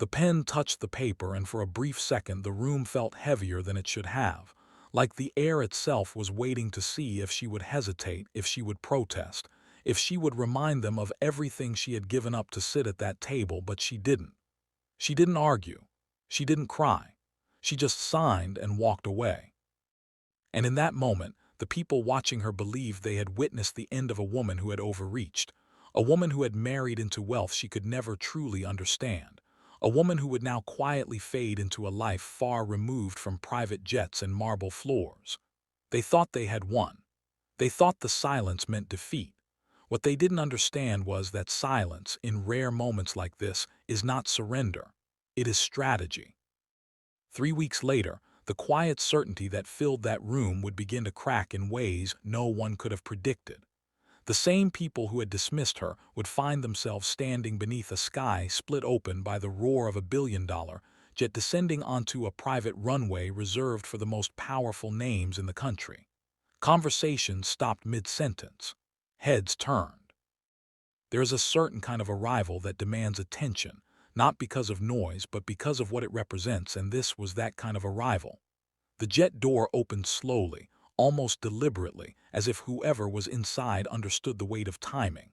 The pen touched the paper, and for a brief second the room felt heavier than it should have, like the air itself was waiting to see if she would hesitate, if she would protest, if she would remind them of everything she had given up to sit at that table. But she didn't. She didn't argue. She didn't cry. She just signed and walked away. And in that moment, the people watching her believed they had witnessed the end of a woman who had overreached, a woman who had married into wealth she could never truly understand, a woman who would now quietly fade into a life far removed from private jets and marble floors. They thought they had won. They thought the silence meant defeat. What they didn't understand was that silence, in rare moments like this, is not surrender. It is strategy. 3 weeks later, the quiet certainty that filled that room would begin to crack in ways no one could have predicted. The same people who had dismissed her would find themselves standing beneath a sky split open by the roar of a billion-dollar jet descending onto a private runway reserved for the most powerful names in the country. Conversations stopped mid-sentence. Heads turned. There is a certain kind of arrival that demands attention, not because of noise but because of what it represents, and this was that kind of arrival. The jet door opened slowly, almost deliberately, as if whoever was inside understood the weight of timing.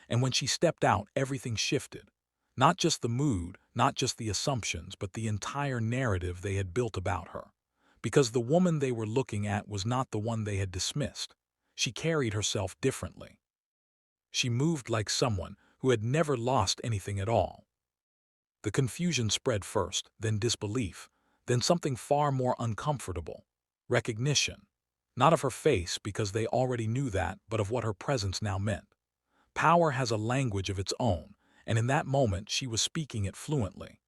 And when she stepped out, everything shifted. Not just the mood, not just the assumptions, but the entire narrative they had built about her. Because the woman they were looking at was not the one they had dismissed. She carried herself differently. She moved like someone who had never lost anything at all. The confusion spread first, then disbelief, then something far more uncomfortable: recognition. Not of her face, because they already knew that, but of what her presence now meant. Power has a language of its own, and in that moment she was speaking it fluently.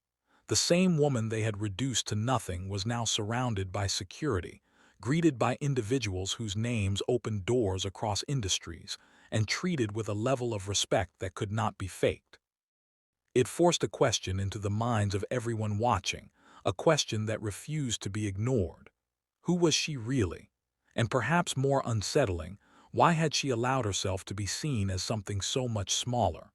The same woman they had reduced to nothing was now surrounded by security, greeted by individuals whose names opened doors across industries, and treated with a level of respect that could not be faked. It forced a question into the minds of everyone watching, a question that refused to be ignored. Who was she really? And perhaps more unsettling, why had she allowed herself to be seen as something so much smaller?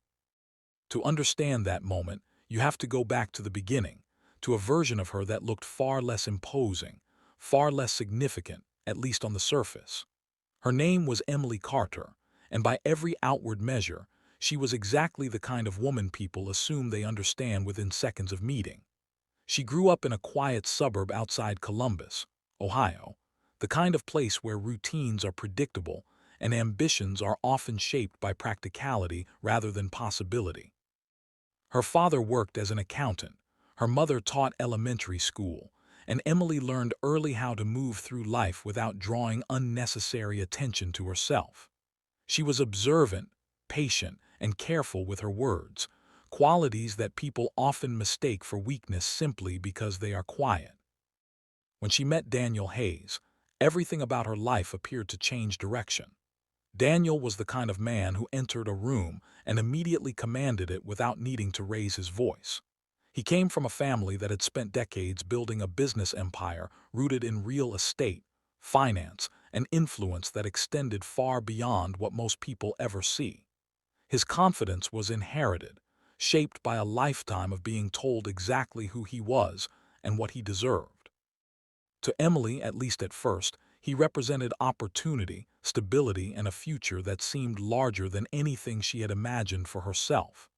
To understand that moment, you have to go back to the beginning, to a version of her that looked far less imposing, far less significant, at least on the surface. Her name was Emily Carter, and by every outward measure, she was exactly the kind of woman people assume they understand within seconds of meeting. She grew up in a quiet suburb outside Columbus, Ohio, the kind of place where routines are predictable and ambitions are often shaped by practicality rather than possibility. Her father worked as an accountant, her mother taught elementary school, and Emily learned early how to move through life without drawing unnecessary attention to herself. She was observant, patient, and careful with her words, qualities that people often mistake for weakness simply because they are quiet. When she met Daniel Hayes, everything about her life appeared to change direction. Daniel was the kind of man who entered a room and immediately commanded it without needing to raise his voice. He came from a family that had spent decades building a business empire rooted in real estate, finance, and influence that extended far beyond what most people ever see. His confidence was inherited, shaped by a lifetime of being told exactly who he was and what he deserved. To Emily, at least at first, he represented opportunity, stability, and a future that seemed larger than anything she had imagined for herself.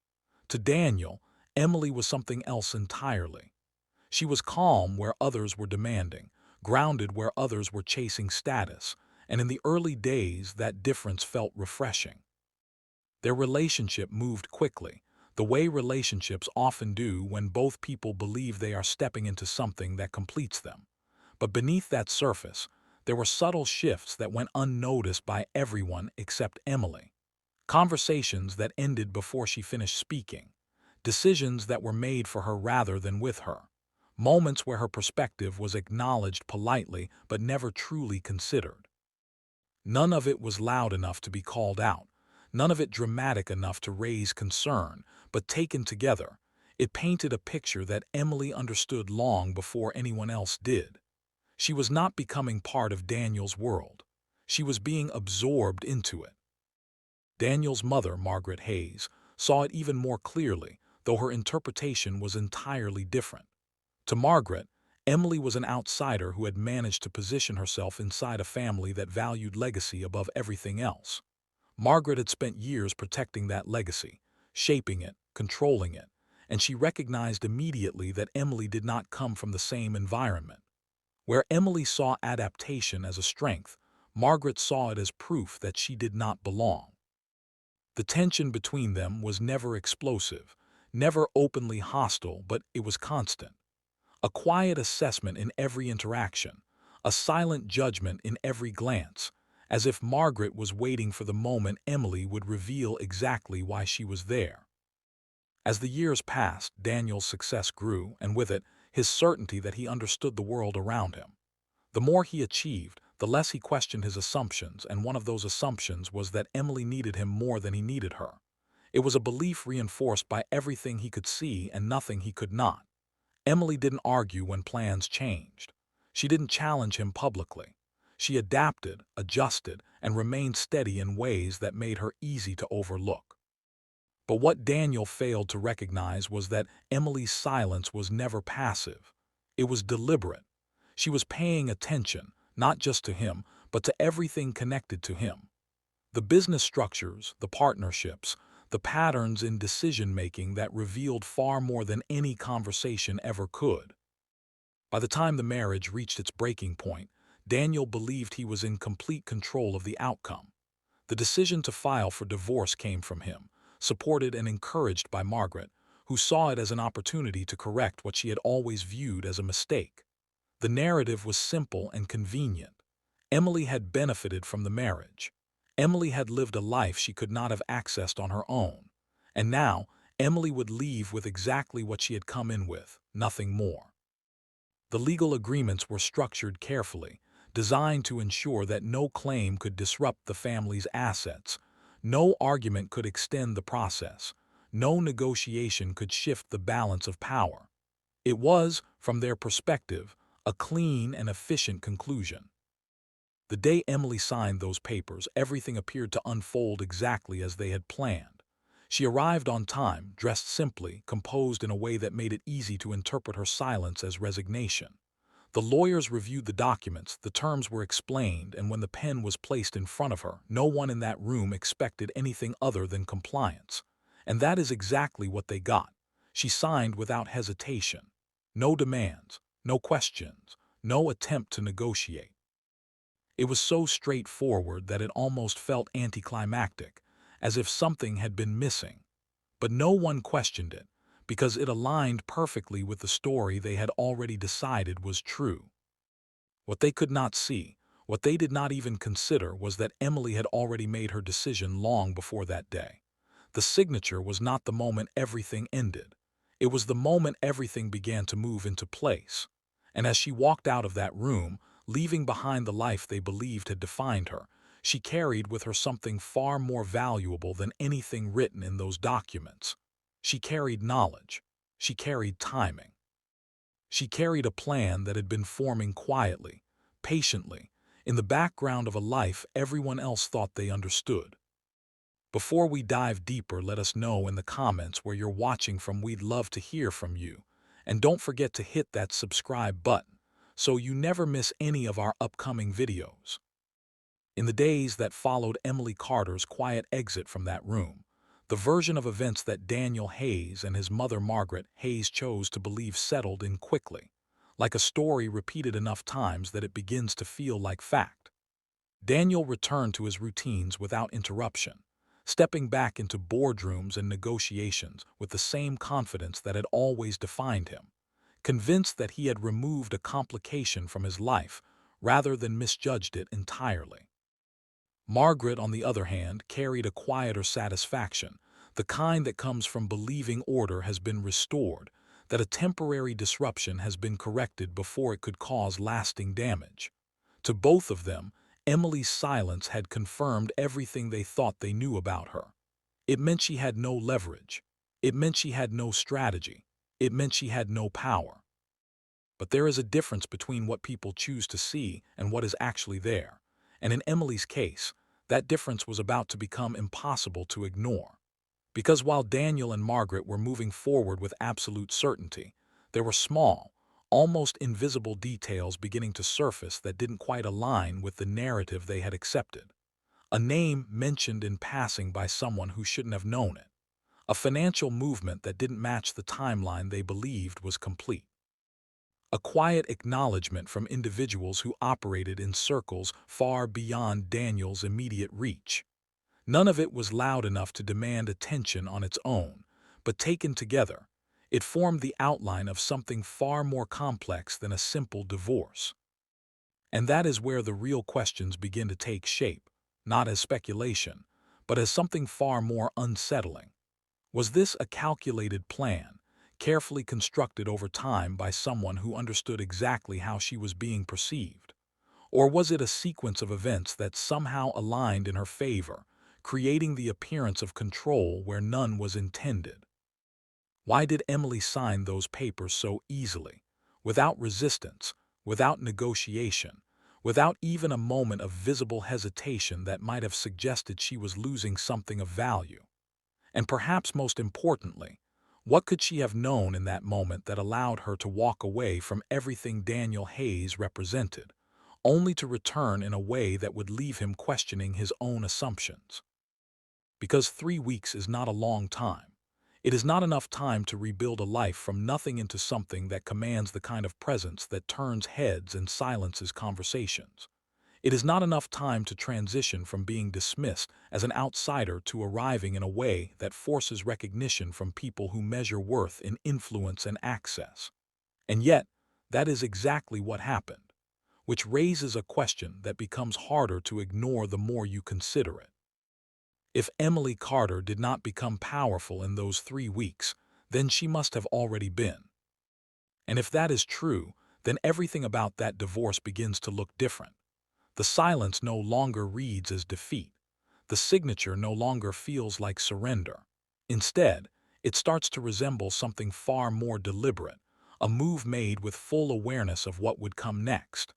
To Daniel, Emily was something else entirely. She was calm where others were demanding, grounded where others were chasing status, and in the early days that difference felt refreshing. Their relationship moved quickly, the way relationships often do when both people believe they are stepping into something that completes them. But beneath that surface, there were subtle shifts that went unnoticed by everyone except Emily. Conversations that ended before she finished speaking. Decisions that were made for her rather than with her. Moments where her perspective was acknowledged politely but never truly considered. None of it was loud enough to be called out. None of it dramatic enough to raise concern, but taken together, it painted a picture that Emily understood long before anyone else did. She was not becoming part of Daniel's world. She was being absorbed into it. Daniel's mother, Margaret Hayes, saw it even more clearly, though her interpretation was entirely different. To Margaret, Emily was an outsider who had managed to position herself inside a family that valued legacy above everything else. Margaret had spent years protecting that legacy, shaping it, controlling it, and she recognized immediately that Emily did not come from the same environment. Where Emily saw adaptation as a strength, Margaret saw it as proof that she did not belong. The tension between them was never explosive, never openly hostile, but it was constant. A quiet assessment in every interaction, a silent judgment in every glance, as if Margaret was waiting for the moment Emily would reveal exactly why she was there. As the years passed, Daniel's success grew, and with it, his certainty that he understood the world around him. The more he achieved, the less he questioned his assumptions, and one of those assumptions was that Emily needed him more than he needed her. It was a belief reinforced by everything he could see and nothing he could not. Emily didn't argue when plans changed. She didn't challenge him publicly. She adapted, adjusted, and remained steady in ways that made her easy to overlook. But what Daniel failed to recognize was that Emily's silence was never passive. It was deliberate. She was paying attention, not just to him, but to everything connected to him. The business structures, the partnerships, the patterns in decision-making that revealed far more than any conversation ever could. By the time the marriage reached its breaking point, Daniel believed he was in complete control of the outcome. The decision to file for divorce came from him, supported and encouraged by Margaret, who saw it as an opportunity to correct what she had always viewed as a mistake. The narrative was simple and convenient. Emily had benefited from the marriage. Emily had lived a life she could not have accessed on her own. And now, Emily would leave with exactly what she had come in with, nothing more. The legal agreements were structured carefully, designed to ensure that no claim could disrupt the family's assets, no argument could extend the process, no negotiation could shift the balance of power. It was, from their perspective, a clean and efficient conclusion. The day Emily signed those papers, everything appeared to unfold exactly as they had planned. She arrived on time, dressed simply, composed in a way that made it easy to interpret her silence as resignation. The lawyers reviewed the documents, the terms were explained, and when the pen was placed in front of her, no one in that room expected anything other than compliance. And that is exactly what they got. She signed without hesitation. No demands, no questions, no attempt to negotiate. It was so straightforward that it almost felt anticlimactic, as if something had been missing. But no one questioned it, because it aligned perfectly with the story they had already decided was true. What they could not see, what they did not even consider, was that Emily had already made her decision long before that day. The signature was not the moment everything ended. It was the moment everything began to move into place. And as she walked out of that room, leaving behind the life they believed had defined her, she carried with her something far more valuable than anything written in those documents. She carried knowledge. She carried timing. She carried a plan that had been forming quietly, patiently, in the background of a life everyone else thought they understood. Before we dive deeper, let us know in the comments where you're watching from. We'd love to hear from you. And don't forget to hit that subscribe button so you never miss any of our upcoming videos. In the days that followed Emily Carter's quiet exit from that room, the version of events that Daniel Hayes and his mother Margaret Hayes chose to believe settled in quickly, like a story repeated enough times that it begins to feel like fact. Daniel returned to his routines without interruption, stepping back into boardrooms and negotiations with the same confidence that had always defined him, convinced that he had removed a complication from his life rather than misjudged it entirely. Margaret, on the other hand, carried a quieter satisfaction, the kind that comes from believing order has been restored, that a temporary disruption has been corrected before it could cause lasting damage. To both of them, Emily's silence had confirmed everything they thought they knew about her. It meant she had no leverage. It meant she had no strategy. It meant she had no power. But there is a difference between what people choose to see and what is actually there. And in Emily's case, that difference was about to become impossible to ignore. Because while Daniel and Margaret were moving forward with absolute certainty, there were small, almost invisible details beginning to surface that didn't quite align with the narrative they had accepted. A name mentioned in passing by someone who shouldn't have known it. A financial movement that didn't match the timeline they believed was complete. A quiet acknowledgement from individuals who operated in circles far beyond Daniel's immediate reach. None of it was loud enough to demand attention on its own, but taken together, it formed the outline of something far more complex than a simple divorce. And that is where the real questions begin to take shape, not as speculation, but as something far more unsettling. Was this a calculated plan, carefully constructed over time by someone who understood exactly how she was being perceived? Or was it a sequence of events that somehow aligned in her favor, creating the appearance of control where none was intended? Why did Emily sign those papers so easily, without resistance, without negotiation, without even a moment of visible hesitation that might have suggested she was losing something of value? And perhaps most importantly, what could she have known in that moment that allowed her to walk away from everything Daniel Hayes represented, only to return in a way that would leave him questioning his own assumptions? Because 3 weeks is not a long time. It is not enough time to rebuild a life from nothing into something that commands the kind of presence that turns heads and silences conversations. It is not enough time to transition from being dismissed as an outsider to arriving in a way that forces recognition from people who measure worth in influence and access. And yet, that is exactly what happened, which raises a question that becomes harder to ignore the more you consider it. If Emily Carter did not become powerful in those 3 weeks, then she must have already been. And if that is true, then everything about that divorce begins to look different. The silence no longer reads as defeat. The signature no longer feels like surrender. Instead, it starts to resemble something far more deliberate, a move made with full awareness of what would come next.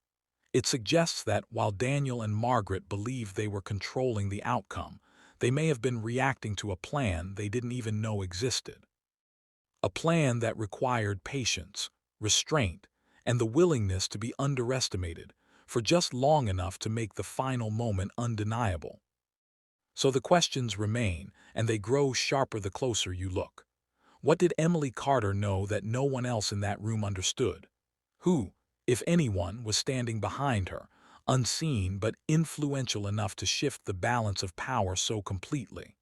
It suggests that while Daniel and Margaret believed they were controlling the outcome, they may have been reacting to a plan they didn't even know existed. A plan that required patience, restraint, and the willingness to be underestimated for just long enough to make the final moment undeniable. So the questions remain, and they grow sharper the closer you look. What did Emily Carter know that no one else in that room understood? Who, if anyone, was standing behind her, unseen but influential enough to shift the balance of power so completely?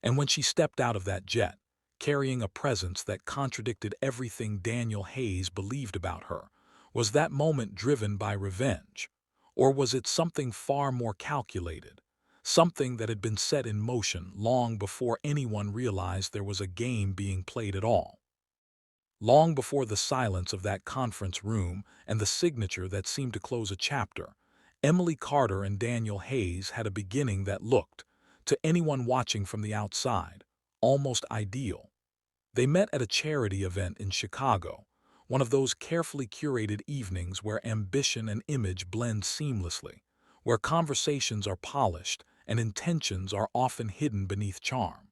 And when she stepped out of that jet, carrying a presence that contradicted everything Daniel Hayes believed about her, was that moment driven by revenge? Or was it something far more calculated? Something that had been set in motion long before anyone realized there was a game being played at all? Long before the silence of that conference room and the signature that seemed to close a chapter, Emily Carter and Daniel Hayes had a beginning that looked, to anyone watching from the outside, almost ideal. They met at a charity event in Chicago, one of those carefully curated evenings where ambition and image blend seamlessly, where conversations are polished and intentions are often hidden beneath charm.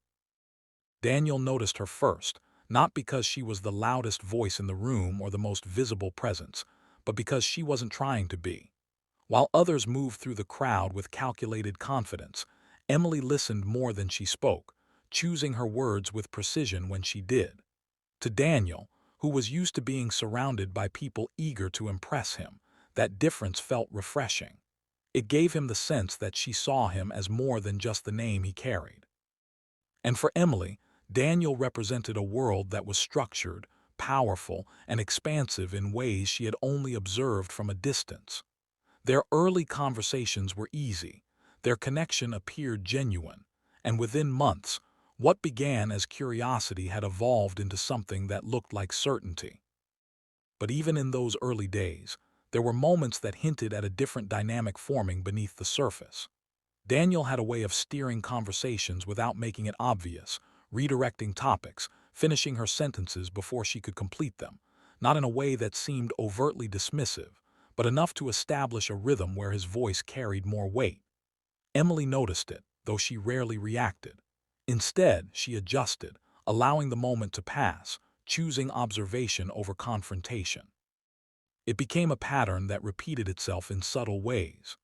Daniel noticed her first, not because she was the loudest voice in the room or the most visible presence, but because she wasn't trying to be. While others moved through the crowd with calculated confidence, Emily listened more than she spoke, choosing her words with precision when she did. To Daniel, who was used to being surrounded by people eager to impress him, that difference felt refreshing. It gave him the sense that she saw him as more than just the name he carried. And for Emily, Daniel represented a world that was structured, powerful, and expansive in ways she had only observed from a distance. Their early conversations were easy, their connection appeared genuine, and within months, what began as curiosity had evolved into something that looked like certainty. But even in those early days, there were moments that hinted at a different dynamic forming beneath the surface. Daniel had a way of steering conversations without making it obvious, redirecting topics, finishing her sentences before she could complete them, not in a way that seemed overtly dismissive, but enough to establish a rhythm where his voice carried more weight. Emily noticed it, though she rarely reacted. Instead, she adjusted, allowing the moment to pass, choosing observation over confrontation. It became a pattern that repeated itself in subtle ways.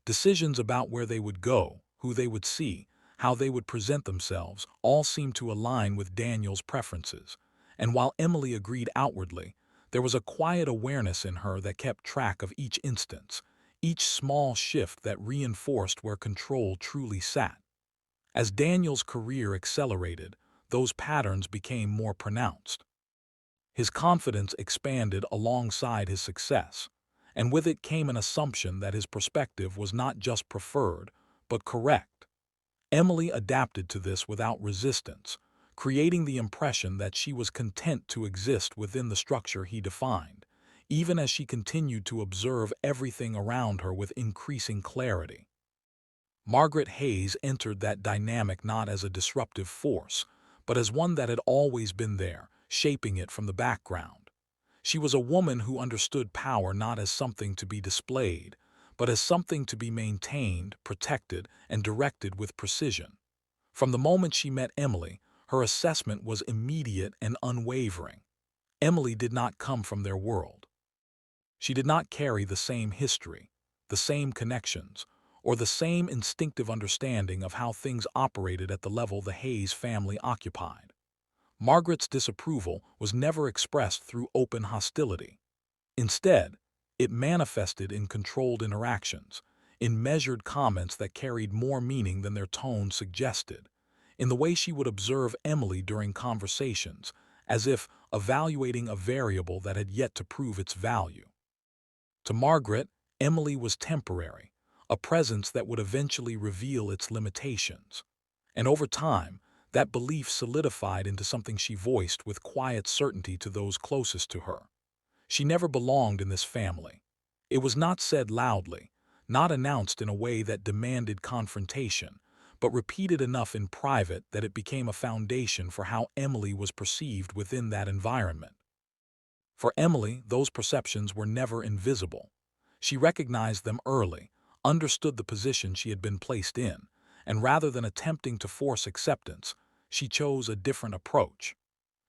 Decisions about where they would go, who they would see, how they would present themselves, all seemed to align with Daniel's preferences. And while Emily agreed outwardly, there was a quiet awareness in her that kept track of each instance, each small shift that reinforced where control truly sat. As Daniel's career accelerated, those patterns became more pronounced. His confidence expanded alongside his success, and with it came an assumption that his perspective was not just preferred, but correct. Emily adapted to this without resistance, creating the impression that she was content to exist within the structure he defined, even as she continued to observe everything around her with increasing clarity. Margaret Hayes entered that dynamic not as a disruptive force, but as one that had always been there, shaping it from the background. She was a woman who understood power not as something to be displayed, but as something to be maintained, protected, and directed with precision. From the moment she met Emily, her assessment was immediate and unwavering. Emily did not come from their world. She did not carry the same history, the same connections, or the same instinctive understanding of how things operated at the level the Hayes family occupied. Margaret's disapproval was never expressed through open hostility. Instead, it manifested in controlled interactions, in measured comments that carried more meaning than their tone suggested, in the way she would observe Emily during conversations, as if evaluating a variable that had yet to prove its value. To Margaret, Emily was temporary, a presence that would eventually reveal its limitations. And over time, that belief solidified into something she voiced with quiet certainty to those closest to her. She never belonged in this family. It was not said loudly, not announced in a way that demanded confrontation, but repeated enough in private that it became a foundation for how Emily was perceived within that environment. For Emily, those perceptions were never invisible. She recognized them early, understood the position she had been placed in, and rather than attempting to force acceptance, she chose a different approach.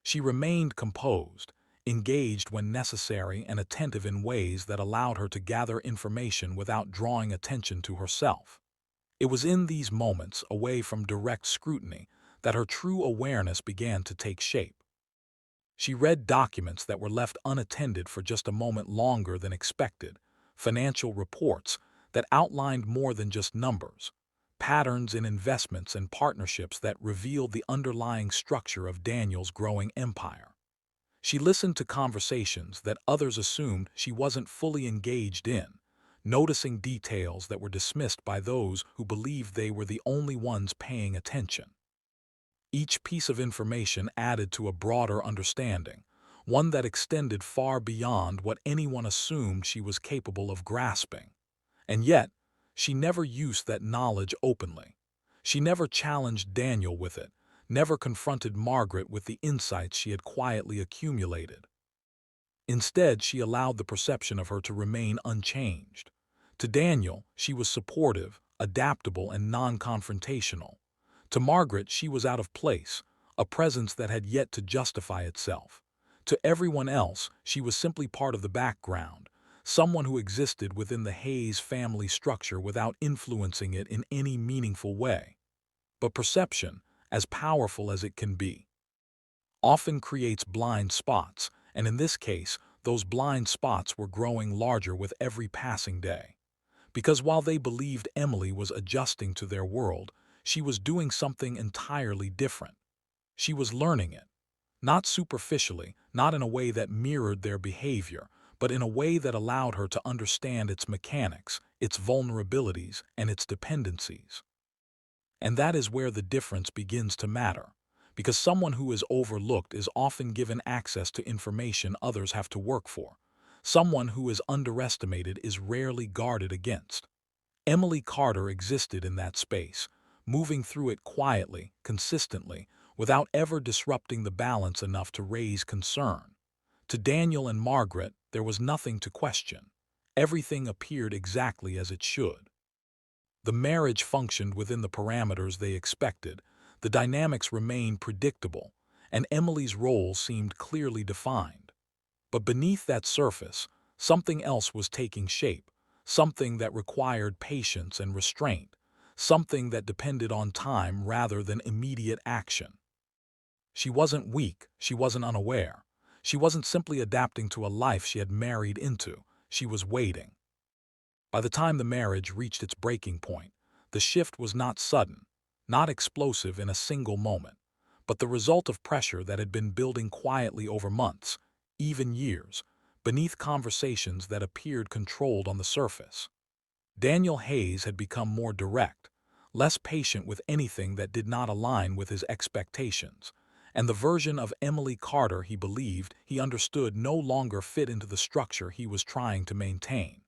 She remained composed, engaged when necessary and attentive in ways that allowed her to gather information without drawing attention to herself. It was in these moments, away from direct scrutiny, that her true awareness began to take shape. She read documents that were left unattended for just a moment longer than expected, financial reports that outlined more than just numbers, patterns in investments and partnerships that revealed the underlying structure of Daniel's growing empire. She listened to conversations that others assumed she wasn't fully engaged in, noticing details that were dismissed by those who believed they were the only ones paying attention. Each piece of information added to a broader understanding, one that extended far beyond what anyone assumed she was capable of grasping. And yet, she never used that knowledge openly. She never challenged Daniel with it, never confronted Margaret with the insights she had quietly accumulated. Instead, she allowed the perception of her to remain unchanged. To Daniel, she was supportive, adaptable, and non-confrontational. To Margaret, she was out of place, a presence that had yet to justify itself. To everyone else, she was simply part of the background, someone who existed within the Hayes family structure without influencing it in any meaningful way. But perception, as powerful as it can be, often creates blind spots, and in this case, those blind spots were growing larger with every passing day. Because while they believed Emily was adjusting to their world, she was doing something entirely different. She was learning it, not superficially, not in a way that mirrored their behavior, but in a way that allowed her to understand its mechanics, its vulnerabilities, and its dependencies. And that is where the difference begins to matter, because someone who is overlooked is often given access to information others have to work for. Someone who is underestimated is rarely guarded against. Emily Carter existed in that space, moving through it quietly, consistently, without ever disrupting the balance enough to raise concern. To Daniel and Margaret, there was nothing to question. Everything appeared exactly as it should. The marriage functioned within the parameters they expected. The dynamics remained predictable, and Emily's role seemed clearly defined. But beneath that surface, something else was taking shape, something that required patience and restraint, something that depended on time rather than immediate action. She wasn't weak, she wasn't unaware. She wasn't simply adapting to a life she had married into, she was waiting. By the time the marriage reached its breaking point, the shift was not sudden, not explosive in a single moment, but the result of pressure that had been building quietly over months, even years, beneath conversations that appeared controlled on the surface. Daniel Hayes had become more direct, less patient with anything that did not align with his expectations, and the version of Emily Carter he believed he understood no longer fit into the structure he was trying to maintain.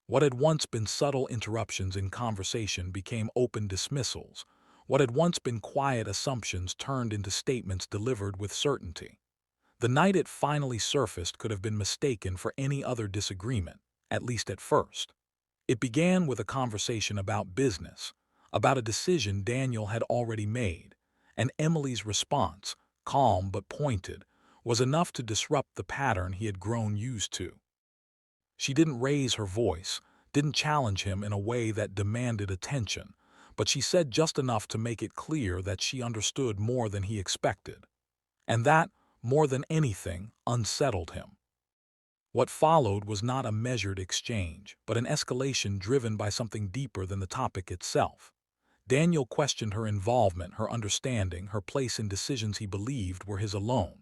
What had once been subtle interruptions in conversation became open dismissals. What had once been quiet assumptions turned into statements delivered with certainty. The night it finally surfaced could have been mistaken for any other disagreement, at least at first. It began with a conversation about business, about a decision Daniel had already made, and Emily's response, calm but pointed, was enough to disrupt the pattern he had grown used to. She didn't raise her voice, didn't challenge him in a way that demanded attention, but she said just enough to make it clear that she understood more than he expected. And that, more than anything, unsettled him. What followed was not a measured exchange, but an escalation driven by something deeper than the topic itself. Daniel questioned her involvement, her understanding, her place in decisions he believed were his alone.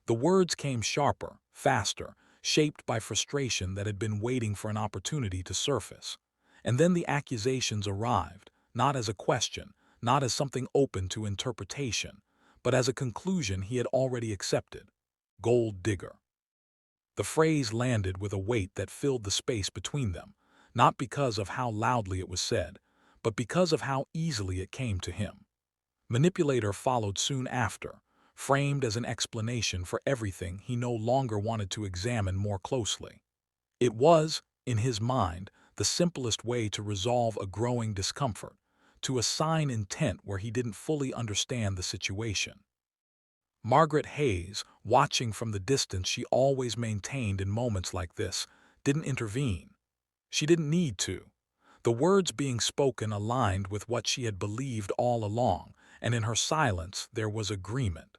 The words came sharper, faster, shaped by frustration that had been waiting for an opportunity to surface. And then the accusations arrived, not as a question, not as something open to interpretation, but as a conclusion he had already accepted. Gold digger. The phrase landed with a weight that filled the space between them, not because of how loudly it was said, but because of how easily it came to him. Manipulator followed soon after, framed as an explanation for everything he no longer wanted to examine more closely. It was, in his mind, the simplest way to resolve a growing discomfort, to assign intent where he didn't fully understand the situation. Margaret Hayes, watching from the distance she always maintained in moments like this, didn't intervene. She didn't need to. The words being spoken aligned with what she had believed all along, and in her silence there was agreement.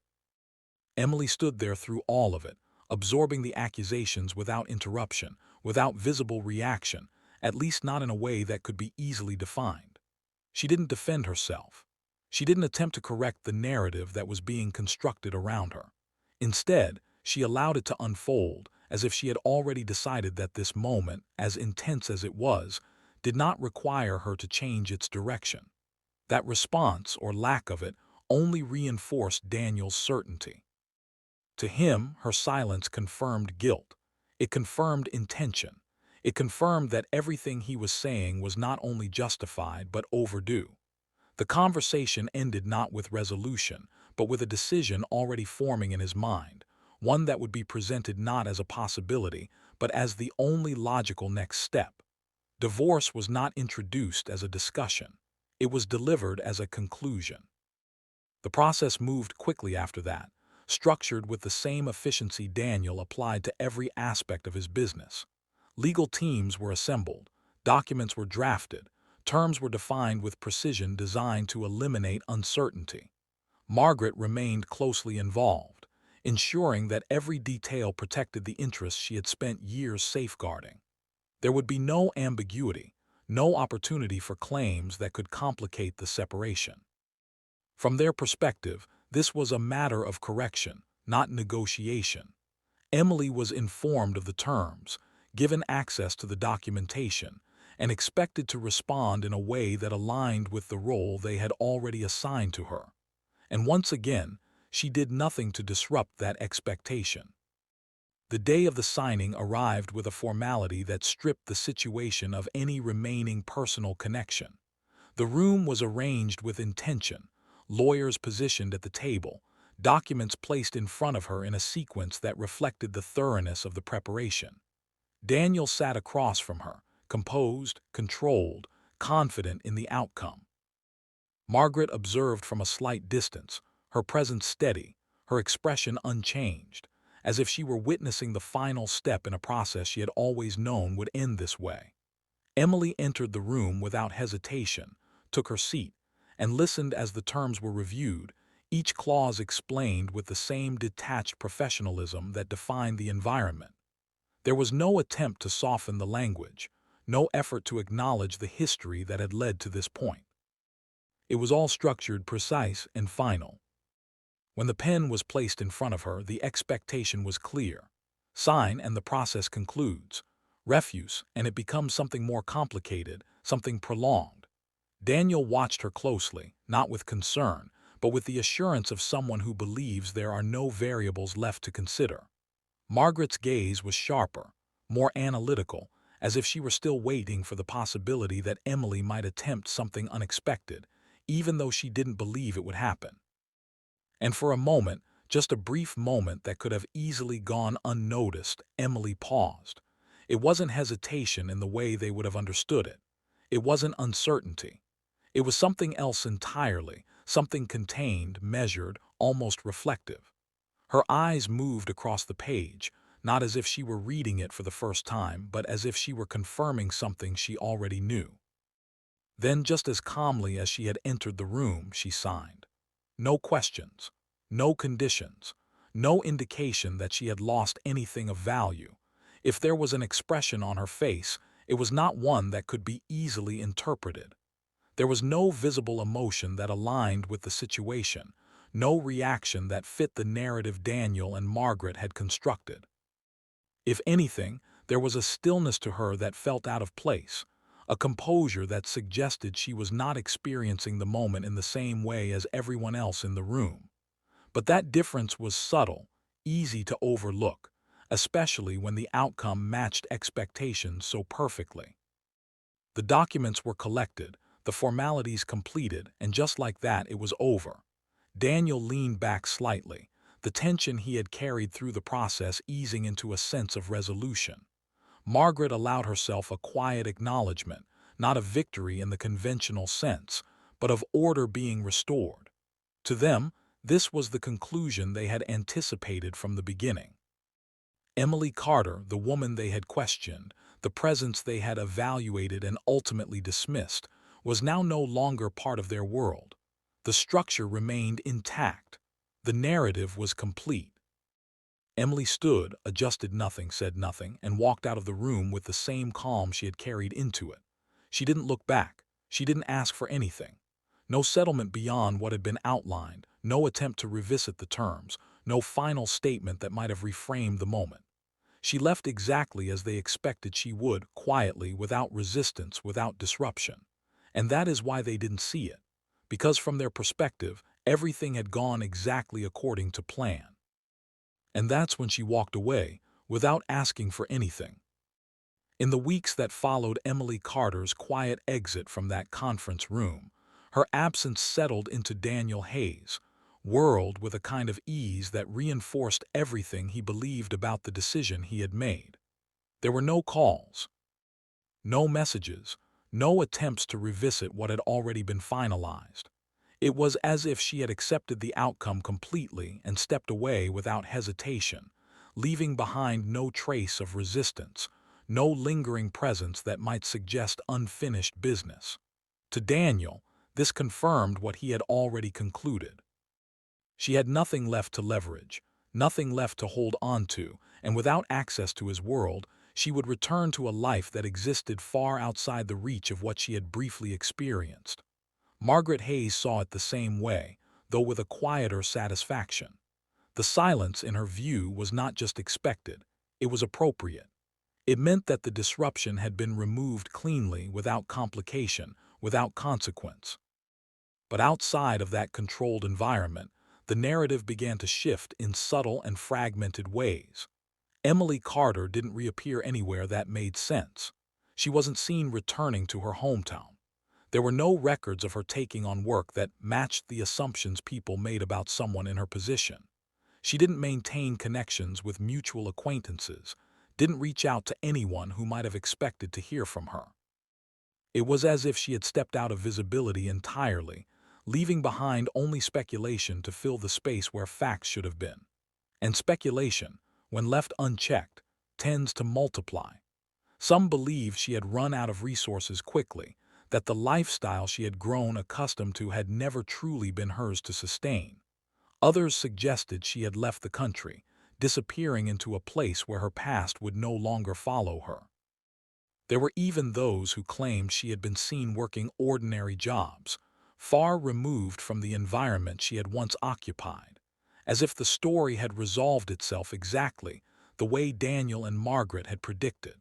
Emily stood there through all of it, absorbing the accusations without interruption, without visible reaction, at least not in a way that could be easily defined. She didn't defend herself. She didn't attempt to correct the narrative that was being constructed around her. Instead, she allowed it to unfold, as if she had already decided that this moment, as intense as it was, did not require her to change its direction. That response, or lack of it, only reinforced Daniel's certainty. To him, her silence confirmed guilt. It confirmed intention. It confirmed that everything he was saying was not only justified but overdue. The conversation ended not with resolution, but with a decision already forming in his mind, one that would be presented not as a possibility, but as the only logical next step. Divorce was not introduced as a discussion. It was delivered as a conclusion. The process moved quickly after that, structured with the same efficiency Daniel applied to every aspect of his business. Legal teams were assembled, documents were drafted, terms were defined with precision designed to eliminate uncertainty. Margaret remained closely involved, ensuring that every detail protected the interests she had spent years safeguarding. There would be no ambiguity, no opportunity for claims that could complicate the separation. From their perspective, this was a matter of correction, not negotiation. Emily was informed of the terms, given access to the documentation, and expected to respond in a way that aligned with the role they had already assigned to her. And once again, she did nothing to disrupt that expectation. The day of the signing arrived with a formality that stripped the situation of any remaining personal connection. The room was arranged with intention, lawyers positioned at the table, documents placed in front of her in a sequence that reflected the thoroughness of the preparation. Daniel sat across from her, composed, controlled, confident in the outcome. Margaret observed from a slight distance, her presence steady, her expression unchanged, as if she were witnessing the final step in a process she had always known would end this way. Emily entered the room without hesitation, took her seat, and listened as the terms were reviewed, each clause explained with the same detached professionalism that defined the environment. There was no attempt to soften the language, no effort to acknowledge the history that had led to this point. It was all structured, precise, and final. When the pen was placed in front of her, the expectation was clear. Sign and the process concludes. Refuse, and it becomes something more complicated, something prolonged. Daniel watched her closely, not with concern, but with the assurance of someone who believes there are no variables left to consider. Margaret's gaze was sharper, more analytical, as if she were still waiting for the possibility that Emily might attempt something unexpected, even though she didn't believe it would happen. And for a moment, just a brief moment that could have easily gone unnoticed, Emily paused. It wasn't hesitation in the way they would have understood it. It wasn't uncertainty. It was something else entirely, something contained, measured, almost reflective. Her eyes moved across the page, not as if she were reading it for the first time, but as if she were confirming something she already knew. Then, just as calmly as she had entered the room, she signed. No questions, no conditions, no indication that she had lost anything of value. If there was an expression on her face, it was not one that could be easily interpreted. There was no visible emotion that aligned with the situation, no reaction that fit the narrative Daniel and Margaret had constructed. If anything, there was a stillness to her that felt out of place, a composure that suggested she was not experiencing the moment in the same way as everyone else in the room. But that difference was subtle, easy to overlook, especially when the outcome matched expectations so perfectly. The documents were collected, the formalities completed, and just like that it was over. Daniel leaned back slightly, the tension he had carried through the process easing into a sense of resolution. Margaret allowed herself a quiet acknowledgement, not of victory in the conventional sense, but of order being restored. To them, this was the conclusion they had anticipated from the beginning. Emily Carter, the woman they had questioned, the presence they had evaluated and ultimately dismissed, was now no longer part of their world. The structure remained intact. The narrative was complete. Emily stood, adjusted nothing, said nothing, and walked out of the room with the same calm she had carried into it. She didn't look back. She didn't ask for anything. No settlement beyond what had been outlined, no attempt to revisit the terms, no final statement that might have reframed the moment. She left exactly as they expected she would, quietly, without resistance, without disruption. And that is why they didn't see it. Because from their perspective, everything had gone exactly according to plan. And that's when she walked away, without asking for anything. In the weeks that followed Emily Carter's quiet exit from that conference room, her absence settled into Daniel Hayes' world with a kind of ease that reinforced everything he believed about the decision he had made. There were no calls, no messages, no attempts to revisit what had already been finalized. It was as if she had accepted the outcome completely and stepped away without hesitation, leaving behind no trace of resistance, no lingering presence that might suggest unfinished business. To Daniel, this confirmed what he had already concluded. She had nothing left to leverage, nothing left to hold on to, and without access to his world, she would return to a life that existed far outside the reach of what she had briefly experienced. Margaret Hayes saw it the same way, though with a quieter satisfaction. The silence in her view was not just expected, it was appropriate. It meant that the disruption had been removed cleanly, without complication, without consequence. But outside of that controlled environment, the narrative began to shift in subtle and fragmented ways. Emily Carter didn't reappear anywhere that made sense. She wasn't seen returning to her hometown. There were no records of her taking on work that matched the assumptions people made about someone in her position. She didn't maintain connections with mutual acquaintances, didn't reach out to anyone who might have expected to hear from her. It was as if she had stepped out of visibility entirely, leaving behind only speculation to fill the space where facts should have been. And speculation, when left unchecked, tends to multiply. Some believed she had run out of resources quickly, that the lifestyle she had grown accustomed to had never truly been hers to sustain. Others suggested she had left the country, disappearing into a place where her past would no longer follow her. There were even those who claimed she had been seen working ordinary jobs, far removed from the environment she had once occupied, as if the story had resolved itself exactly the way Daniel and Margaret had predicted.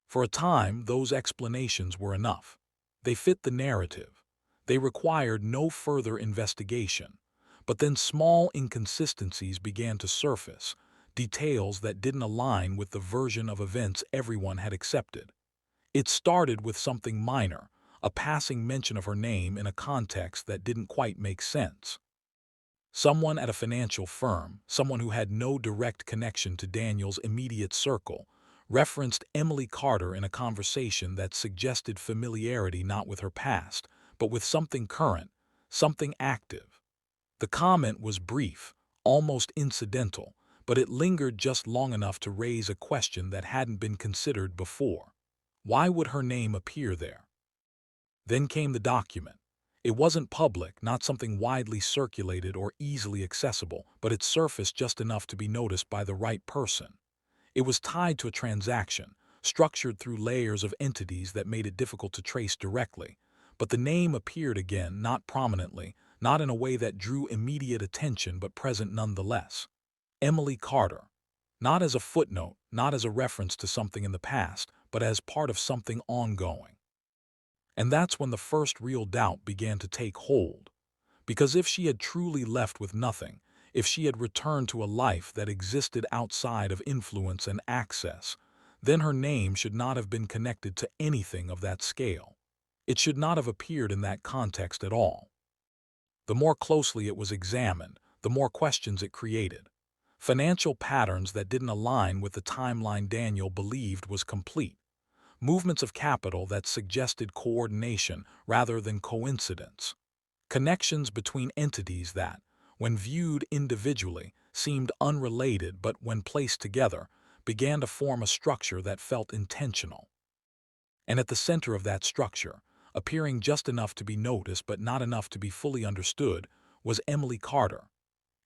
For a time, those explanations were enough. They fit the narrative. They required no further investigation. But then small inconsistencies began to surface, details that didn't align with the version of events everyone had accepted. It started with something minor, a passing mention of her name in a context that didn't quite make sense. Someone at a financial firm, someone who had no direct connection to Daniel's immediate circle, referenced Emily Carter in a conversation that suggested familiarity not with her past, but with something current, something active. The comment was brief, almost incidental, but it lingered just long enough to raise a question that hadn't been considered before. Why would her name appear there? Then came the document. It wasn't public, not something widely circulated or easily accessible, but it surfaced just enough to be noticed by the right person. It was tied to a transaction, structured through layers of entities that made it difficult to trace directly. But the name appeared again, not prominently, not in a way that drew immediate attention but present nonetheless. Emily Carter. Not as a footnote, not as a reference to something in the past, but as part of something ongoing. And that's when the first real doubt began to take hold. Because if she had truly left with nothing, if she had returned to a life that existed outside of influence and access, then her name should not have been connected to anything of that scale. It should not have appeared in that context at all. The more closely it was examined, the more questions it created. Financial patterns that didn't align with the timeline Daniel believed was complete. Movements of capital that suggested coordination rather than coincidence. Connections between entities that, when viewed individually, seemed unrelated but when placed together, began to form a structure that felt intentional. And at the center of that structure, appearing just enough to be noticed but not enough to be fully understood, was Emily Carter.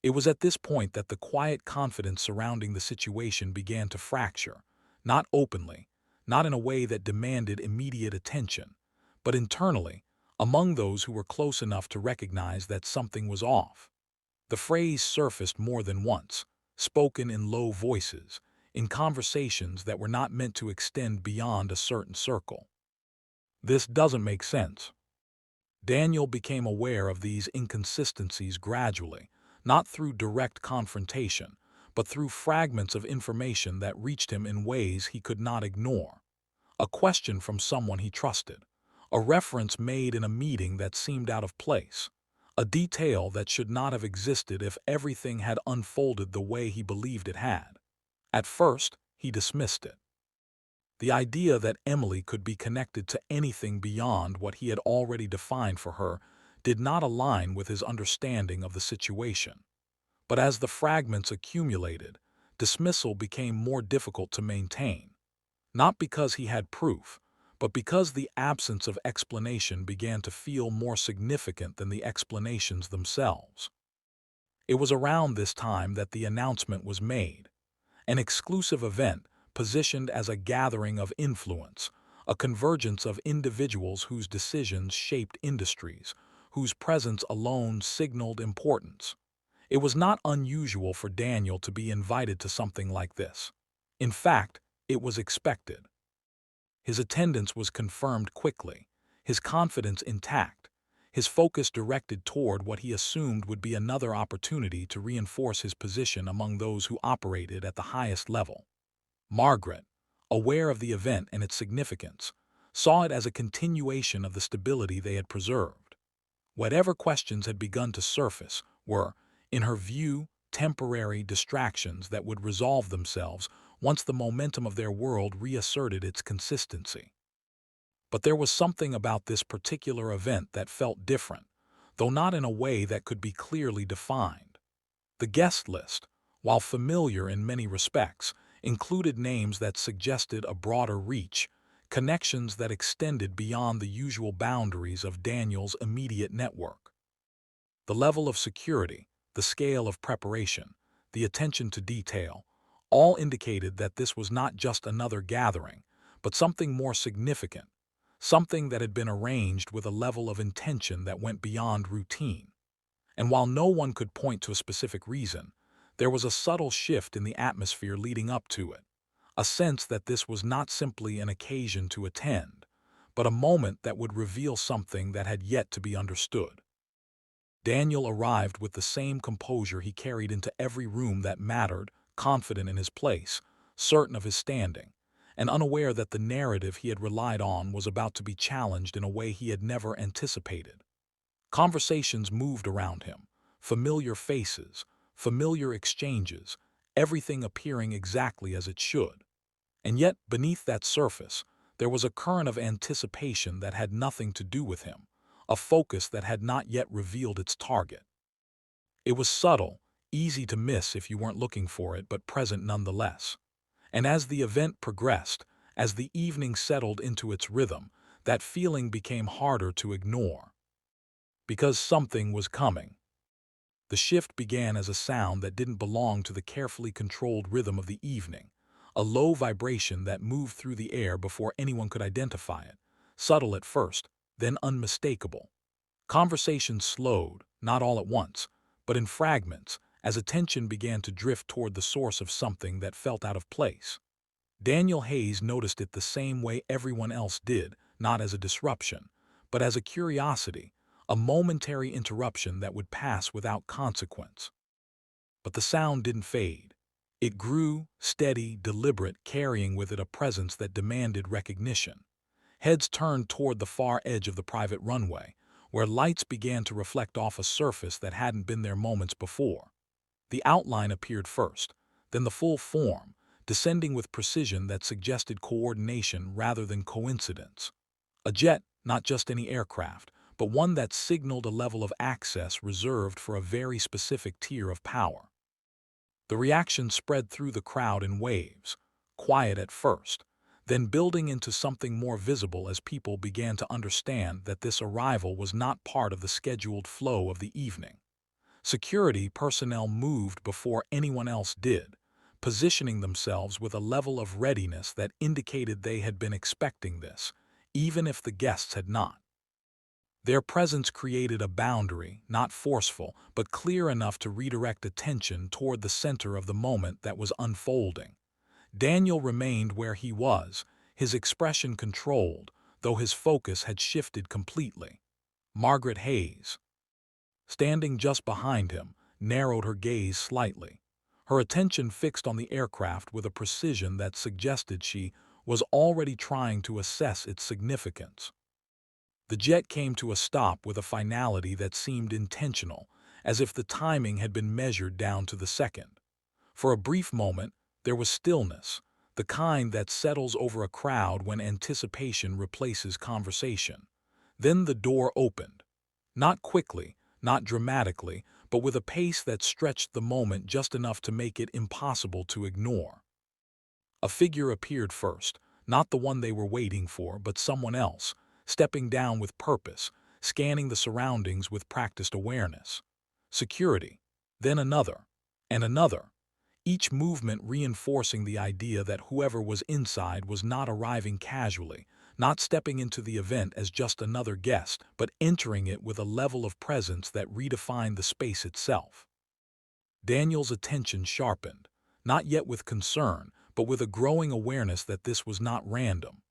It was at this point that the quiet confidence surrounding the situation began to fracture, not openly, not in a way that demanded immediate attention, but internally, among those who were close enough to recognize that something was off. The phrase surfaced more than once, spoken in low voices, in conversations that were not meant to extend beyond a certain circle. This doesn't make sense. Daniel became aware of these inconsistencies gradually, not through direct confrontation, but through fragments of information that reached him in ways he could not ignore. A question from someone he trusted, a reference made in a meeting that seemed out of place, a detail that should not have existed if everything had unfolded the way he believed it had. At first, he dismissed it. The idea that Emily could be connected to anything beyond what he had already defined for her did not align with his understanding of the situation. But as the fragments accumulated, dismissal became more difficult to maintain. Not because he had proof, but because the absence of explanation began to feel more significant than the explanations themselves. It was around this time that the announcement was made, an exclusive event positioned as a gathering of influence, a convergence of individuals whose decisions shaped industries, whose presence alone signaled importance. It was not unusual for Daniel to be invited to something like this. In fact, it was expected. His attendance was confirmed quickly, his confidence intact, his focus directed toward what he assumed would be another opportunity to reinforce his position among those who operated at the highest level. Margaret, aware of the event and its significance, saw it as a continuation of the stability they had preserved. Whatever questions had begun to surface were, in her view, temporary distractions that would resolve themselves once the momentum of their world reasserted its consistency. But there was something about this particular event that felt different. though not in a way that could be clearly defined. The guest list, while familiar in many respects, included names that suggested a broader reach, connections that extended beyond the usual boundaries of Daniel's immediate network. The level of security, the scale of preparation, the attention to detail, all indicated that this was not just another gathering, but something more significant, something that had been arranged with a level of intention that went beyond routine. And while no one could point to a specific reason, there was a subtle shift in the atmosphere leading up to it, a sense that this was not simply an occasion to attend, but a moment that would reveal something that had yet to be understood. Daniel arrived with the same composure he carried into every room that mattered, confident in his place, certain of his standing, and unaware that the narrative he had relied on was about to be challenged in a way he had never anticipated. Conversations moved around him, familiar faces, familiar exchanges, everything appearing exactly as it should. And yet, beneath that surface, there was a current of anticipation that had nothing to do with him, a focus that had not yet revealed its target. It was subtle, easy to miss if you weren't looking for it, but present nonetheless. And as the event progressed, as the evening settled into its rhythm, that feeling became harder to ignore. Because something was coming. The shift began as a sound that didn't belong to the carefully controlled rhythm of the evening, a low vibration that moved through the air before anyone could identify it, subtle at first, then unmistakable. Conversation slowed, not all at once, but in fragments, as attention began to drift toward the source of something that felt out of place. Daniel Hayes noticed it the same way everyone else did, not as a disruption, but as a curiosity, a momentary interruption that would pass without consequence. But the sound didn't fade. It grew, steady, deliberate, carrying with it a presence that demanded recognition. Heads turned toward the far edge of the private runway, where lights began to reflect off a surface that hadn't been there moments before. The outline appeared first, then the full form, descending with precision that suggested coordination rather than coincidence. A jet, not just any aircraft, but one that signaled a level of access reserved for a very specific tier of power. The reaction spread through the crowd in waves, quiet at first, then building into something more visible as people began to understand that this arrival was not part of the scheduled flow of the evening. Security personnel moved before anyone else did, positioning themselves with a level of readiness that indicated they had been expecting this, even if the guests had not. Their presence created a boundary, not forceful, but clear enough to redirect attention toward the center of the moment that was unfolding. Daniel remained where he was, his expression controlled, though his focus had shifted completely. Margaret Hayes, standing just behind him, narrowed her gaze slightly, her attention fixed on the aircraft with a precision that suggested she was already trying to assess its significance. The jet came to a stop with a finality that seemed intentional, as if the timing had been measured down to the second. For a brief moment, there was stillness, the kind that settles over a crowd when anticipation replaces conversation. Then the door opened. Not quickly, not dramatically, but with a pace that stretched the moment just enough to make it impossible to ignore. A figure appeared first, not the one they were waiting for, but someone else, stepping down with purpose, scanning the surroundings with practiced awareness. Security, then another, and another, each movement reinforcing the idea that whoever was inside was not arriving casually, not stepping into the event as just another guest, but entering it with a level of presence that redefined the space itself. Daniel's attention sharpened, not yet with concern, but with a growing awareness that this was not random.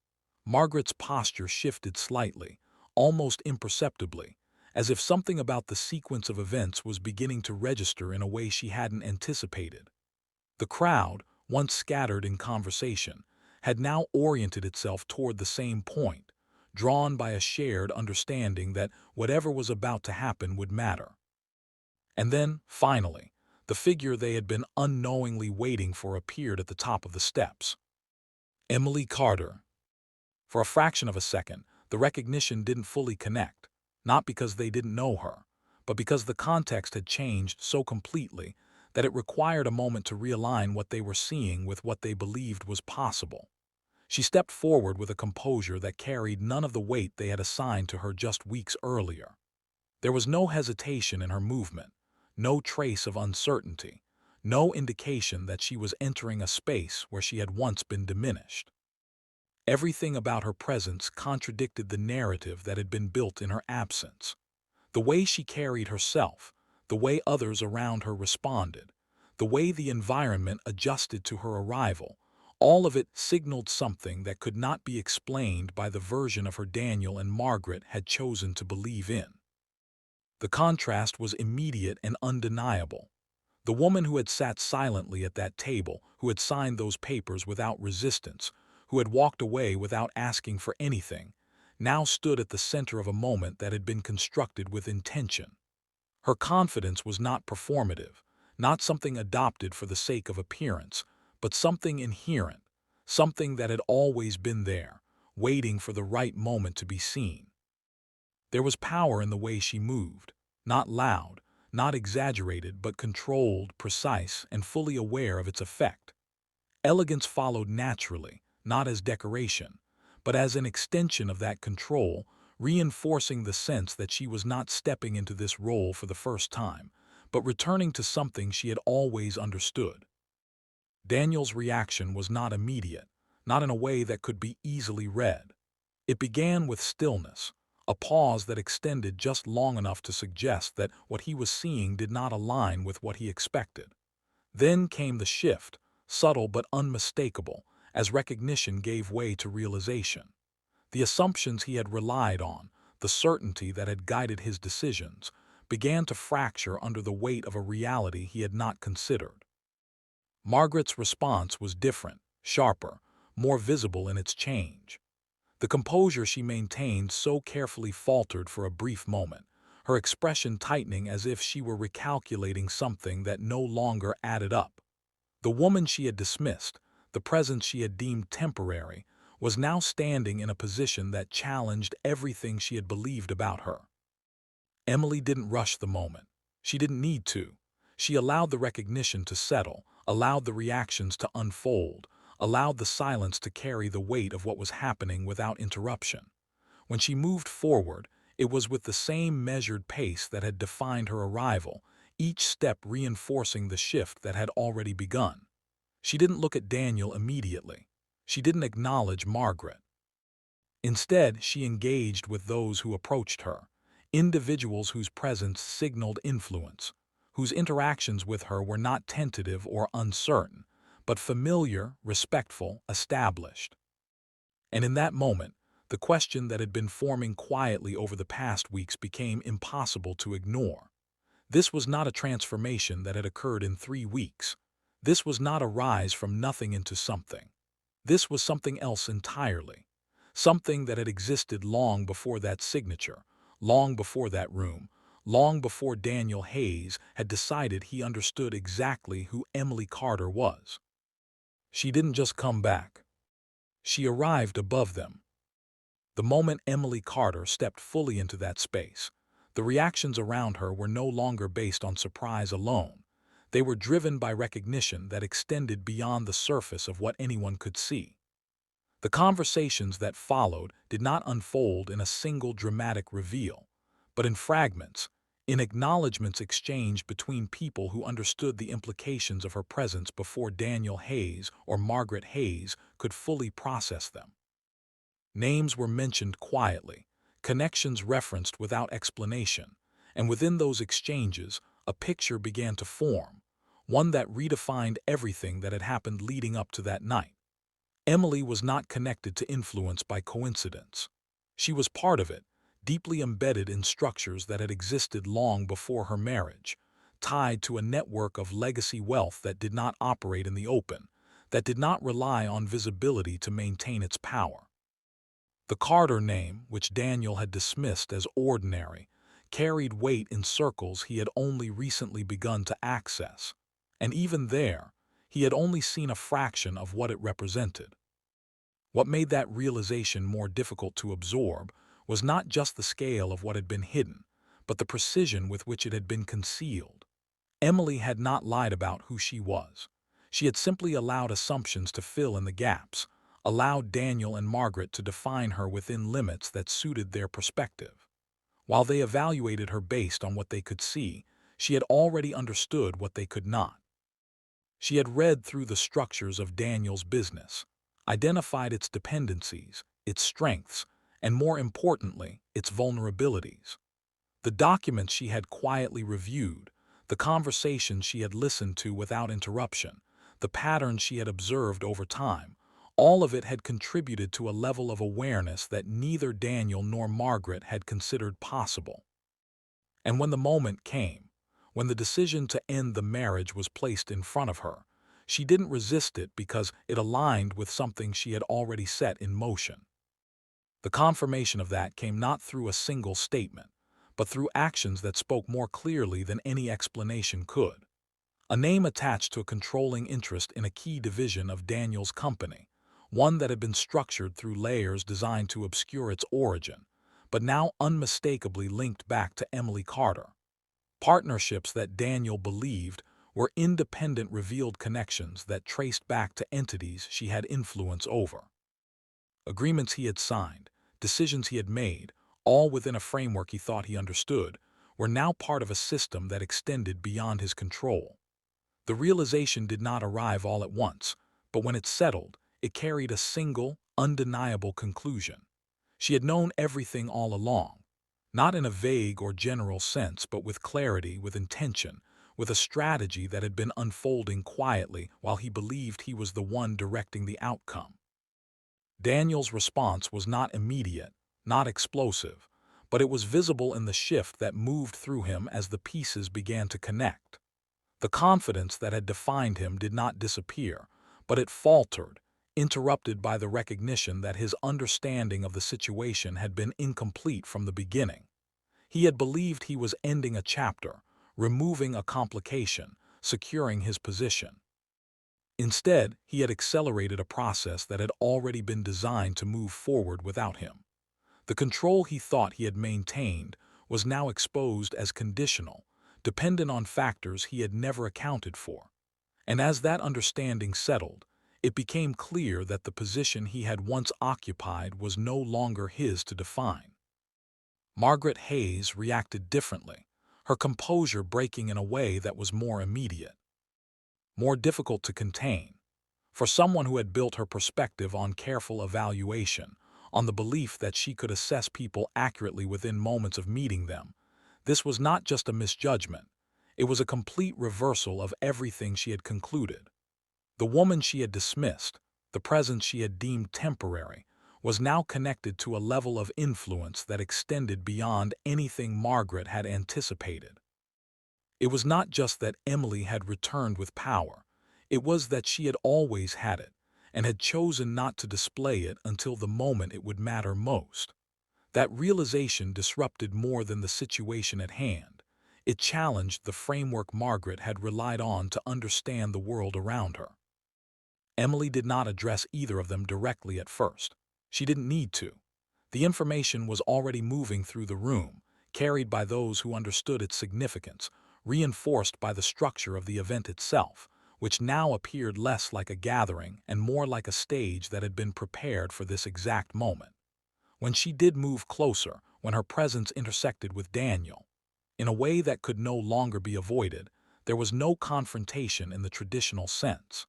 Margaret's posture shifted slightly, almost imperceptibly, as if something about the sequence of events was beginning to register in a way she hadn't anticipated. The crowd, once scattered in conversation, had now oriented itself toward the same point, drawn by a shared understanding that whatever was about to happen would matter. And then, finally, the figure they had been unknowingly waiting for appeared at the top of the steps. Emily Carter. For a fraction of a second, the recognition didn't fully connect, not because they didn't know her, but because the context had changed so completely that it required a moment to realign what they were seeing with what they believed was possible. She stepped forward with a composure that carried none of the weight they had assigned to her just weeks earlier. There was no hesitation in her movement, no trace of uncertainty, no indication that she was entering a space where she had once been diminished. Everything about her presence contradicted the narrative that had been built in her absence. The way she carried herself, the way others around her responded, the way the environment adjusted to her arrival, all of it signaled something that could not be explained by the version of her Daniel and Margaret had chosen to believe in. The contrast was immediate and undeniable. The woman who had sat silently at that table, who had signed those papers without resistance, who had walked away without asking for anything, now stood at the center of a moment that had been constructed with intention. Her confidence was not performative, not something adopted for the sake of appearance, but something inherent, something that had always been there, waiting for the right moment to be seen. There was power in the way she moved, not loud, not exaggerated, but controlled, precise, and fully aware of its effect. Elegance followed naturally, not as decoration, but as an extension of that control, reinforcing the sense that she was not stepping into this role for the first time, but returning to something she had always understood. Daniel's reaction was not immediate, not in a way that could be easily read. It began with stillness, a pause that extended just long enough to suggest that what he was seeing did not align with what he expected. Then came the shift, subtle but unmistakable, as recognition gave way to realization. The assumptions he had relied on, the certainty that had guided his decisions, began to fracture under the weight of a reality he had not considered. Margaret's response was different, sharper, more visible in its change. The composure she maintained so carefully faltered for a brief moment, her expression tightening as if she were recalculating something that no longer added up. The woman she had dismissed, the presence she had deemed temporary, was now standing in a position that challenged everything she had believed about her. Emily didn't rush the moment. She didn't need to. She allowed the recognition to settle, allowed the reactions to unfold, allowed the silence to carry the weight of what was happening without interruption. When she moved forward, it was with the same measured pace that had defined her arrival, each step reinforcing the shift that had already begun. She didn't look at Daniel immediately. She didn't acknowledge Margaret. Instead, she engaged with those who approached her, individuals whose presence signaled influence, whose interactions with her were not tentative or uncertain, but familiar, respectful, established. And in that moment, the question that had been forming quietly over the past weeks became impossible to ignore. This was not a transformation that had occurred in 3 weeks. This was not a rise from nothing into something. This was something else entirely. Something that had existed long before that signature, long before that room, long before Daniel Hayes had decided he understood exactly who Emily Carter was. She didn't just come back. She arrived above them. The moment Emily Carter stepped fully into that space, the reactions around her were no longer based on surprise alone. They were driven by recognition that extended beyond the surface of what anyone could see. The conversations that followed did not unfold in a single dramatic reveal, but in fragments, in acknowledgments exchanged between people who understood the implications of her presence before Daniel Hayes or Margaret Hayes could fully process them. Names were mentioned quietly, connections referenced without explanation, and within those exchanges, a picture began to form, one that redefined everything that had happened leading up to that night. Emily was not connected to influence by coincidence. She was part of it, deeply embedded in structures that had existed long before her marriage, tied to a network of legacy wealth that did not operate in the open, that did not rely on visibility to maintain its power. The Carter name, which Daniel had dismissed as ordinary, carried weight in circles he had only recently begun to access, and even there, he had only seen a fraction of what it represented. What made that realization more difficult to absorb was not just the scale of what had been hidden, but the precision with which it had been concealed. Emily had not lied about who she was. She had simply allowed assumptions to fill in the gaps, allowed Daniel and Margaret to define her within limits that suited their perspective. While they evaluated her based on what they could see, she had already understood what they could not. She had read through the structures of Daniel's business, identified its dependencies, its strengths, and more importantly, its vulnerabilities. The documents she had quietly reviewed, the conversations she had listened to without interruption, the patterns she had observed over time, all of it had contributed to a level of awareness that neither Daniel nor Margaret had considered possible. And when the moment came, when the decision to end the marriage was placed in front of her, she didn't resist it because it aligned with something she had already set in motion. The confirmation of that came not through a single statement, but through actions that spoke more clearly than any explanation could. A name attached to a controlling interest in a key division of Daniel's company, one that had been structured through layers designed to obscure its origin, but now unmistakably linked back to Emily Carter. Partnerships that Daniel believed were independent revealed connections that traced back to entities she had influence over. Agreements he had signed, decisions he had made, all within a framework he thought he understood, were now part of a system that extended beyond his control. The realization did not arrive all at once, but when it settled, it carried a single, undeniable conclusion. She had known everything all along, not in a vague or general sense, but with clarity, with intention, with a strategy that had been unfolding quietly while he believed he was the one directing the outcome. Daniel's response was not immediate, not explosive, but it was visible in the shift that moved through him as the pieces began to connect. The confidence that had defined him did not disappear, but it faltered, interrupted by the recognition that his understanding of the situation had been incomplete from the beginning. He had believed he was ending a chapter, removing a complication, securing his position. Instead, he had accelerated a process that had already been designed to move forward without him. The control he thought he had maintained was now exposed as conditional, dependent on factors he had never accounted for. And as that understanding settled, it became clear that the position he had once occupied was no longer his to define. Margaret Hayes reacted differently, her composure breaking in a way that was more immediate, more difficult to contain. For someone who had built her perspective on careful evaluation, on the belief that she could assess people accurately within moments of meeting them, this was not just a misjudgment, it was a complete reversal of everything she had concluded. The woman she had dismissed, the presence she had deemed temporary, was now connected to a level of influence that extended beyond anything Margaret had anticipated. It was not just that Emily had returned with power, it was that she had always had it, and had chosen not to display it until the moment it would matter most. That realization disrupted more than the situation at hand. It challenged the framework Margaret had relied on to understand the world around her. Emily did not address either of them directly at first. She didn't need to. The information was already moving through the room, carried by those who understood its significance, reinforced by the structure of the event itself, which now appeared less like a gathering and more like a stage that had been prepared for this exact moment. When she did move closer, when her presence intersected with Daniel, in a way that could no longer be avoided, there was no confrontation in the traditional sense.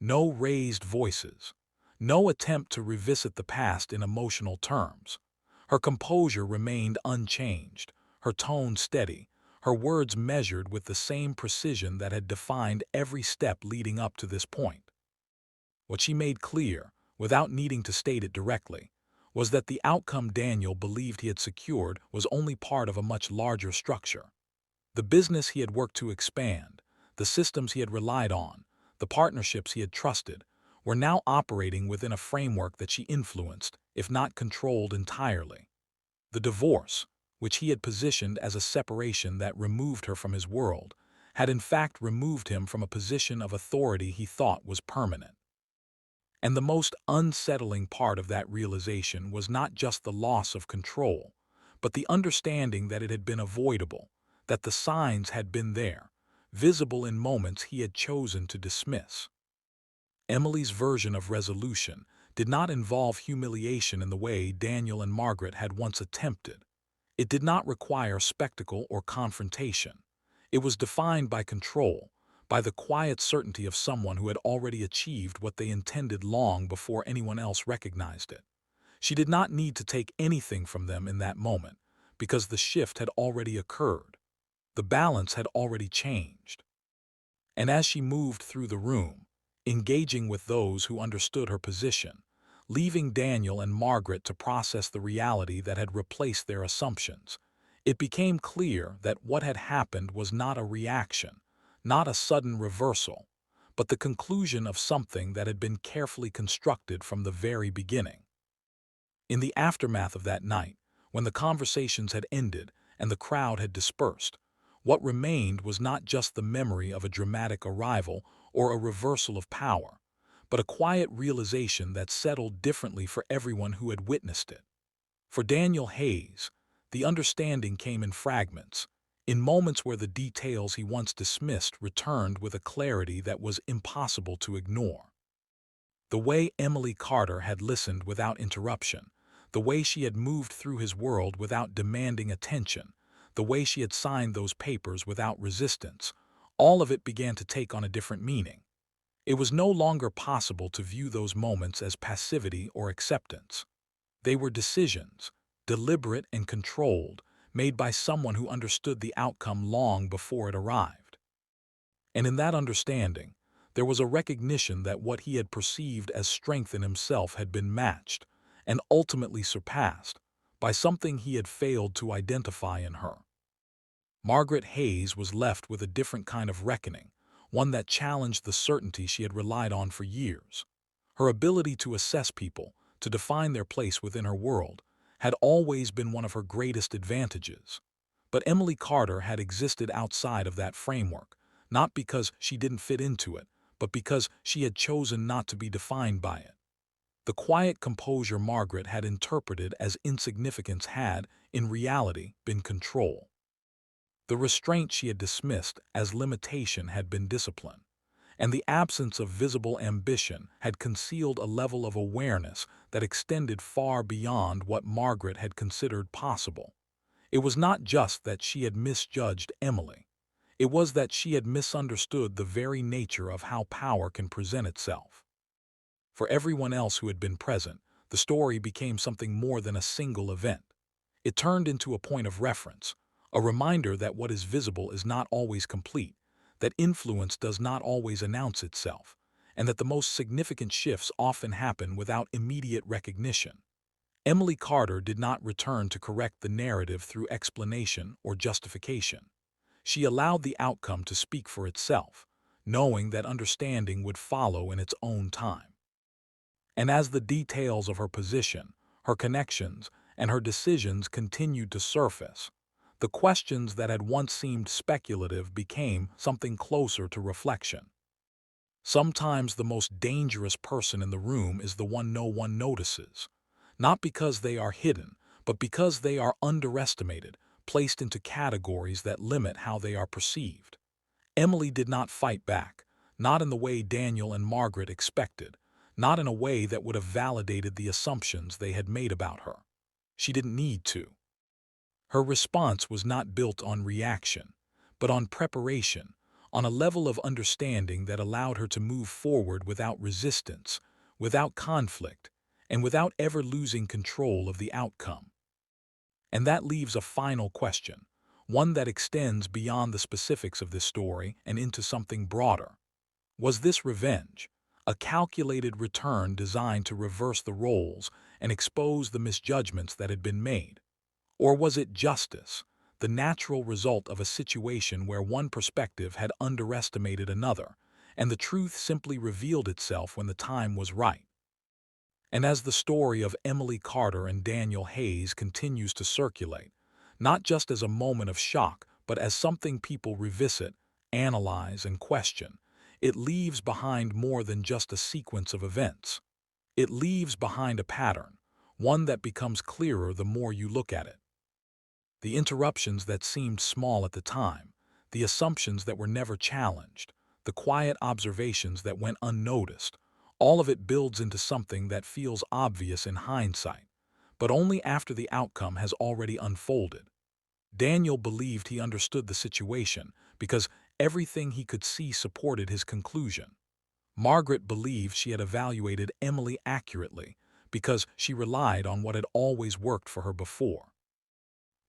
No raised voices. No attempt to revisit the past in emotional terms. Her composure remained unchanged, her tone steady, her words measured with the same precision that had defined every step leading up to this point. What she made clear, without needing to state it directly, was that the outcome Daniel believed he had secured was only part of a much larger structure. The business he had worked to expand, the systems he had relied on, the partnerships he had trusted, were now operating within a framework that she influenced, if not controlled entirely. The divorce, which he had positioned as a separation that removed her from his world, had in fact removed him from a position of authority he thought was permanent. And the most unsettling part of that realization was not just the loss of control, but the understanding that it had been avoidable, that the signs had been there, visible in moments he had chosen to dismiss. Emily's version of resolution did not involve humiliation in the way Daniel and Margaret had once attempted. It did not require spectacle or confrontation. It was defined by control, by the quiet certainty of someone who had already achieved what they intended long before anyone else recognized it. She did not need to take anything from them in that moment, because the shift had already occurred. The balance had already changed. And as she moved through the room, engaging with those who understood her position, leaving Daniel and Margaret to process the reality that had replaced their assumptions, it became clear that what had happened was not a reaction, not a sudden reversal, but the conclusion of something that had been carefully constructed from the very beginning. In the aftermath of that night, when the conversations had ended and the crowd had dispersed, what remained was not just the memory of a dramatic arrival or a reversal of power, but a quiet realization that settled differently for everyone who had witnessed it. For Daniel Hayes, the understanding came in fragments, in moments where the details he once dismissed returned with a clarity that was impossible to ignore. The way Emily Carter had listened without interruption, the way she had moved through his world without demanding attention, the way she had signed those papers without resistance, all of it began to take on a different meaning. It was no longer possible to view those moments as passivity or acceptance. They were decisions, deliberate and controlled, made by someone who understood the outcome long before it arrived. And in that understanding, there was a recognition that what he had perceived as strength in himself had been matched, and ultimately surpassed, by something he had failed to identify in her. Margaret Hayes was left with a different kind of reckoning, one that challenged the certainty she had relied on for years. Her ability to assess people, to define their place within her world, had always been one of her greatest advantages. But Emily Carter had existed outside of that framework, not because she didn't fit into it, but because she had chosen not to be defined by it. The quiet composure Margaret had interpreted as insignificance had, in reality, been control. The restraint she had dismissed as limitation had been discipline, and the absence of visible ambition had concealed a level of awareness that extended far beyond what Margaret had considered possible. It was not just that she had misjudged Emily. It was that she had misunderstood the very nature of how power can present itself. For everyone else who had been present, the story became something more than a single event. It turned into a point of reference, a reminder that what is visible is not always complete, that influence does not always announce itself, and that the most significant shifts often happen without immediate recognition. Emily Carter did not return to correct the narrative through explanation or justification. She allowed the outcome to speak for itself, knowing that understanding would follow in its own time. And as the details of her position, her connections, and her decisions continued to surface, the questions that had once seemed speculative became something closer to reflection. Sometimes the most dangerous person in the room is the one no one notices, not because they are hidden, but because they are underestimated, placed into categories that limit how they are perceived. Emily did not fight back, not in the way Daniel and Margaret expected, not in a way that would have validated the assumptions they had made about her. She didn't need to. Her response was not built on reaction, but on preparation, on a level of understanding that allowed her to move forward without resistance, without conflict, and without ever losing control of the outcome. And that leaves a final question, one that extends beyond the specifics of this story and into something broader. Was this revenge, a calculated return designed to reverse the roles and expose the misjudgments that had been made? Or was it justice, the natural result of a situation where one perspective had underestimated another, and the truth simply revealed itself when the time was right? And as the story of Emily Carter and Daniel Hayes continues to circulate, not just as a moment of shock, but as something people revisit, analyze, and question, it leaves behind more than just a sequence of events. It leaves behind a pattern, one that becomes clearer the more you look at it. The interruptions that seemed small at the time, the assumptions that were never challenged, the quiet observations that went unnoticed, all of it builds into something that feels obvious in hindsight, but only after the outcome has already unfolded. Daniel believed he understood the situation because everything he could see supported his conclusion. Margaret believed she had evaluated Emily accurately because she relied on what had always worked for her before.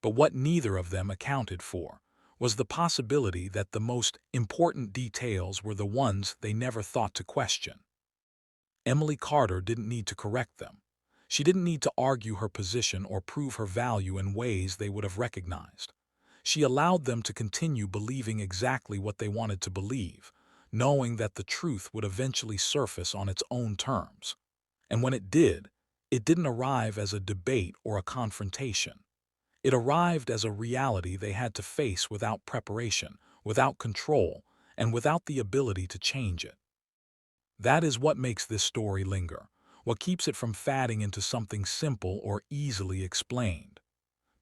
But what neither of them accounted for was the possibility that the most important details were the ones they never thought to question. Emily Carter didn't need to correct them. She didn't need to argue her position or prove her value in ways they would have recognized. She allowed them to continue believing exactly what they wanted to believe, knowing that the truth would eventually surface on its own terms. And when it didn't arrive as a debate or a confrontation. It arrived as a reality they had to face without preparation, without control, and without the ability to change it. That is what makes this story linger, what keeps it from fading into something simple or easily explained.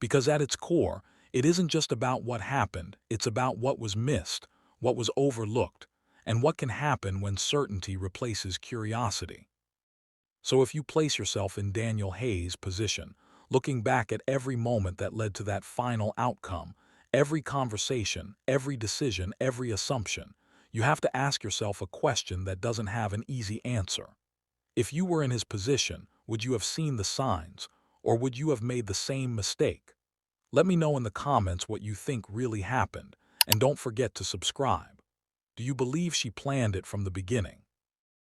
Because at its core, it isn't just about what happened, it's about what was missed, what was overlooked, and what can happen when certainty replaces curiosity. So if you place yourself in Daniel Hayes' position, looking back at every moment that led to that final outcome, every conversation, every decision, every assumption, you have to ask yourself a question that doesn't have an easy answer. If you were in his position, would you have seen the signs, or would you have made the same mistake? Let me know in the comments what you think really happened, and don't forget to subscribe. Do you believe she planned it from the beginning?